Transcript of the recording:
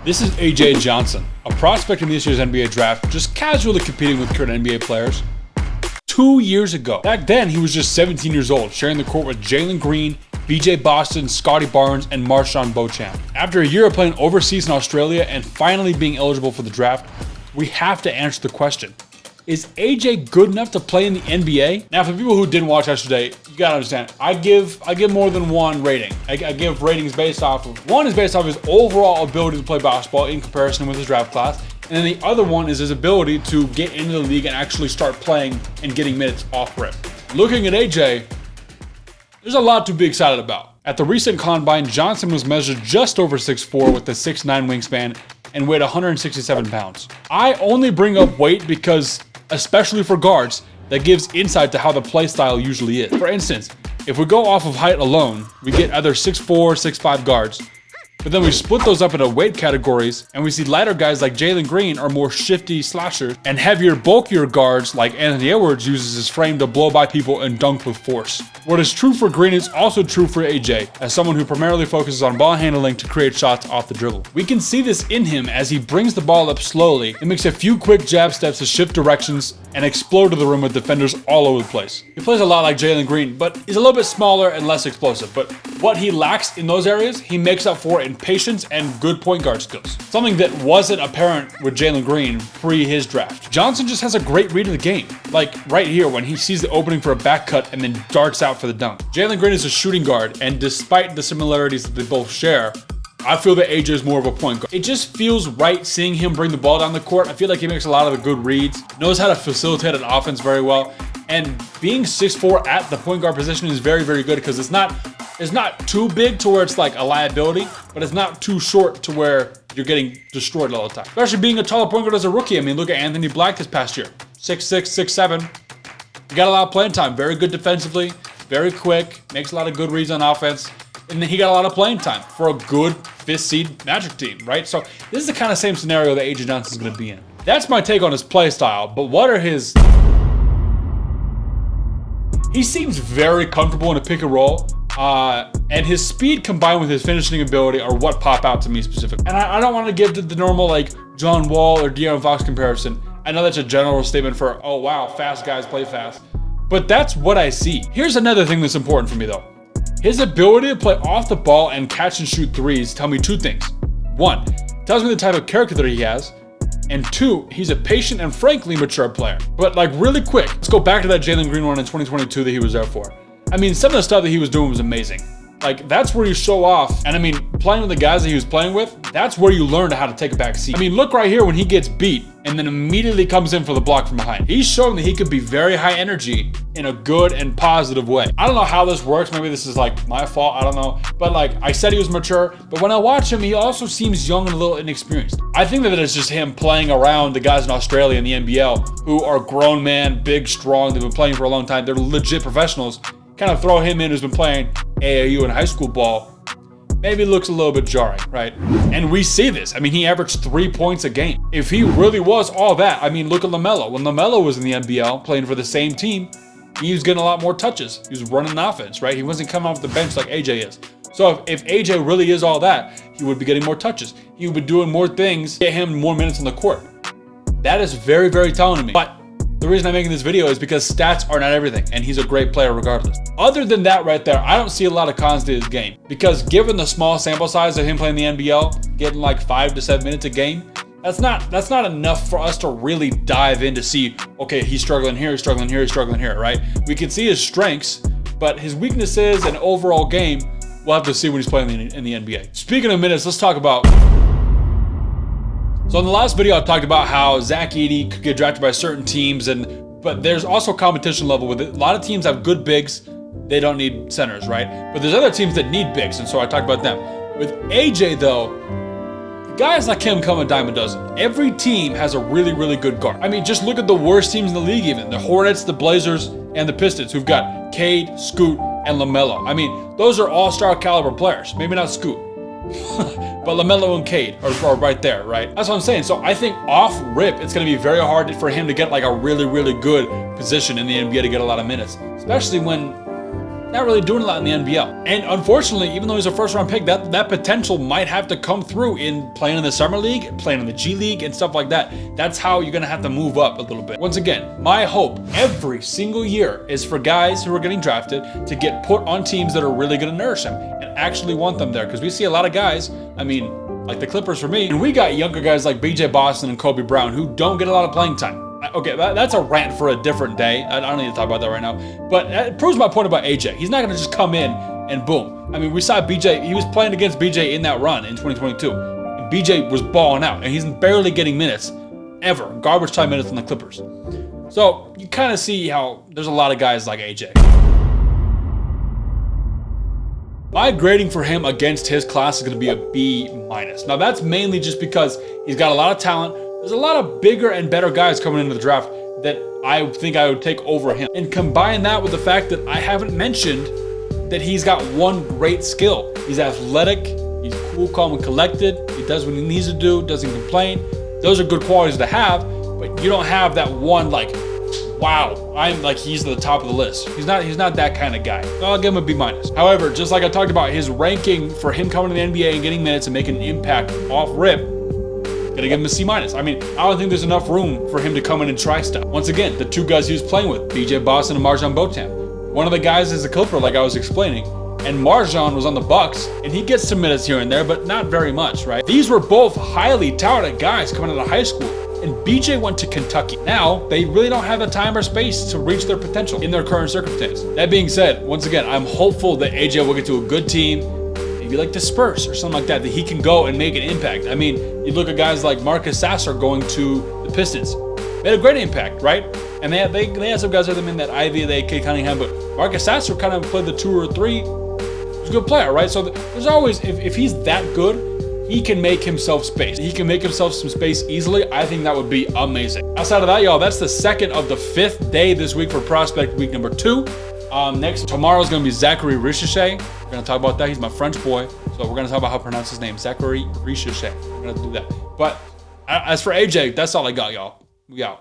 This is AJ Johnson, a prospect in this year's NBA draft, just casually competing with current NBA players. 2 years ago. Back then, he was just 17 years old, sharing the court with Jalen Green, BJ Boston, Scotty Barnes, and Marshawn Beauchamp. After a year of playing overseas in Australia and finally being eligible for the draft, we have to answer the question. Is AJ good enough to play in the NBA? Now, for people who didn't watch yesterday, you gotta understand, I give more than one rating. I give ratings based off of, one is based off his overall ability to play basketball in comparison with his draft class, and then the other one is his ability to get into the league and actually start playing and getting minutes off rip. Looking at AJ, there's a lot to be excited about. At the recent combine, Johnson was measured just over 6'4" with a 6'9" wingspan and weighed 167 pounds. I only bring up weight because, especially for guards, that gives insight to how the play style usually is. For instance, if we go off of height alone, we get either 6'4", 6'5" guards, but then we split those up into weight categories, and we see lighter guys like Jalen Green are more shifty slashers, and heavier, bulkier guards like Anthony Edwards uses his frame to blow by people and dunk with force. What is true for Green is also true for AJ, as someone who primarily focuses on ball handling to create shots off the dribble. We can see this in him as he brings the ball up slowly and makes a few quick jab steps to shift directions and explode to the rim with defenders all over the place. He plays a lot like Jalen Green, but he's a little bit smaller and less explosive, but what he lacks in those areas, he makes up for in patience and good point guard skills. Something that wasn't apparent with Jalen Green pre his draft. Johnson just has a great read of the game. Like right here when he sees the opening for a back cut and then darts out for the dunk. Jalen Green is a shooting guard, and despite the similarities that they both share, I feel that AJ is more of a point guard. It just feels right seeing him bring the ball down the court. I feel like he makes a lot of the good reads, knows how to facilitate an offense very well, and being 6'4" at the point guard position is very, very good because it's not too big to where it's like a liability, but it's not too short to where you're getting destroyed all the time. Especially being a taller point guard as a rookie. I mean, look at Anthony Black this past year. 6'6", 6'7". He got a lot of playing time. Very good defensively, very quick, makes a lot of good reads on offense. And then he got a lot of playing time for a good 5th seed Magic team, right? So this is the kind of same scenario that AJ Johnson's gonna be in. That's my take on his play style, but what are his... He seems very comfortable in a pick and roll, and his speed combined with his finishing ability are what pop out to me specifically. And I don't want to give the normal like John Wall or De'Aaron Fox comparison. I know that's a general statement for, oh wow, fast guys play fast. But that's what I see. Here's another thing that's important for me though. His ability to play off the ball and catch and shoot threes tell me two things. One, tells me the type of character that he has. And two, he's a patient and frankly mature player. But like really quick, let's go back to that Jalen Green one in 2022 that he was there for. I mean, some of the stuff that he was doing was amazing. Like, that's where you show off. And I mean, playing with the guys that he was playing with, that's where you learn how to take a back seat. I mean, look right here when he gets beat and then immediately comes in for the block from behind. He's showing that he could be very high energy in a good and positive way. I don't know how this works. Maybe this is like my fault. I don't know. But like I said, he was mature. But when I watch him, he also seems young and a little inexperienced. I think that it's just him playing around the guys in Australia and the NBL who are grown men, big, strong. They've been playing for a long time. They're legit professionals. Kind of throw him in who's been playing AAU and high school ball, maybe looks a little bit jarring, right? And we see this. I mean, he averaged 3 points a game. If he really was all that, I mean, look at LaMelo. When LaMelo was in the NBL playing for the same team, he was getting a lot more touches. He was running the offense, right? He wasn't coming off the bench like AJ is. So if AJ really is all that, he would be getting more touches. He would be doing more things, get him more minutes on the court. That is very, very telling to me. But the reason I'm making this video is because stats are not everything, and he's a great player regardless. Other than that right there, I don't see a lot of cons to his game. Because given the small sample size of him playing the NBL, getting like 5 to 7 minutes a game, that's not enough for us to really dive in to see, okay, he's struggling here, he's struggling here, he's struggling here, right? We can see his strengths, but his weaknesses and overall game, we'll have to see when he's playing in the NBA. Speaking of minutes, let's talk about... So in the last video, I talked about how Zach Edey could get drafted by certain teams, but there's also competition level with it. A lot of teams have good bigs. They don't need centers, right? But there's other teams that need bigs, and so I talked about them. With AJ though, guys like him come a dime a dozen. Every team has a really, really good guard. I mean, just look at the worst teams in the league even. The Hornets, the Blazers, and the Pistons, who've got Cade, Scoot, and LaMelo. I mean, those are all-star caliber players. Maybe not Scoot. But LaMelo and Cade are right there, right? That's what I'm saying. So I think off rip, it's going to be very hard for him to get like a really, really good position in the NBA to get a lot of minutes. Especially when not really doing a lot in the NBL. And unfortunately, even though he's a first round pick, that potential might have to come through in playing in the Summer League, playing in the G League and stuff like that. That's how you're gonna have to move up a little bit. Once again, my hope every single year is for guys who are getting drafted to get put on teams that are really gonna nourish them and actually want them there. Because we see a lot of guys, I mean, like the Clippers for me, and we got younger guys like BJ Boston and Kobe Brown who don't get a lot of playing time. Okay, that's a rant for a different day. I don't need to talk about that right now. But it proves my point about AJ. He's not going to just come in and boom. I mean, we saw BJ. He was playing against BJ in that run in 2022. And BJ was balling out, and he's barely getting minutes ever. Garbage time minutes on the Clippers. So you kind of see how there's a lot of guys like AJ. My grading for him against his class is going to be a B-. Now that's mainly just because he's got a lot of talent. There's a lot of bigger and better guys coming into the draft that I think I would take over him. And combine that with the fact that I haven't mentioned that he's got one great skill. He's athletic, he's cool, calm, and collected. He does what he needs to do, doesn't complain. Those are good qualities to have, but you don't have that one like, wow, I'm like, he's at the top of the list. He's not that kind of guy. So I'll give him a B-. However, just like I talked about, his ranking for him coming to the NBA and getting minutes and making an impact off rip, gonna give him a C-. I mean, I don't think there's enough room for him to come in and try stuff. Once again, the two guys he was playing with, BJ Boston and Marjan Botan. One of the guys is a Clipper, like I was explaining, and Marjan was on the Bucks, and he gets some minutes here and there, but not very much, right? These were both highly talented guys coming out of high school, and BJ went to Kentucky. Now, they really don't have the time or space to reach their potential in their current circumstance. That being said, once again, I'm hopeful that AJ will get to a good team, like the Spurs or something like that he can go and make an impact. I mean, you look at guys like Marcus Sasser going to the Pistons. They had a great impact, right? And they had some guys with them in that Ivy, they Kate Cunningham, but Marcus Sasser kind of played the 2 or 3. He's a good player, right? So there's always, if he's that good, he can make himself space. He can make himself some space easily. I think that would be amazing. Outside of that, y'all, that's the second of the 5th day this week for Prospect Week number 2. Tomorrow is going to be Zachary Richichet. We're going to talk about that. He's my French boy. So we're going to talk about how to pronounce his name. Zachary Richichet. We're going to do that. But as for AJ, that's all I got, y'all. We out.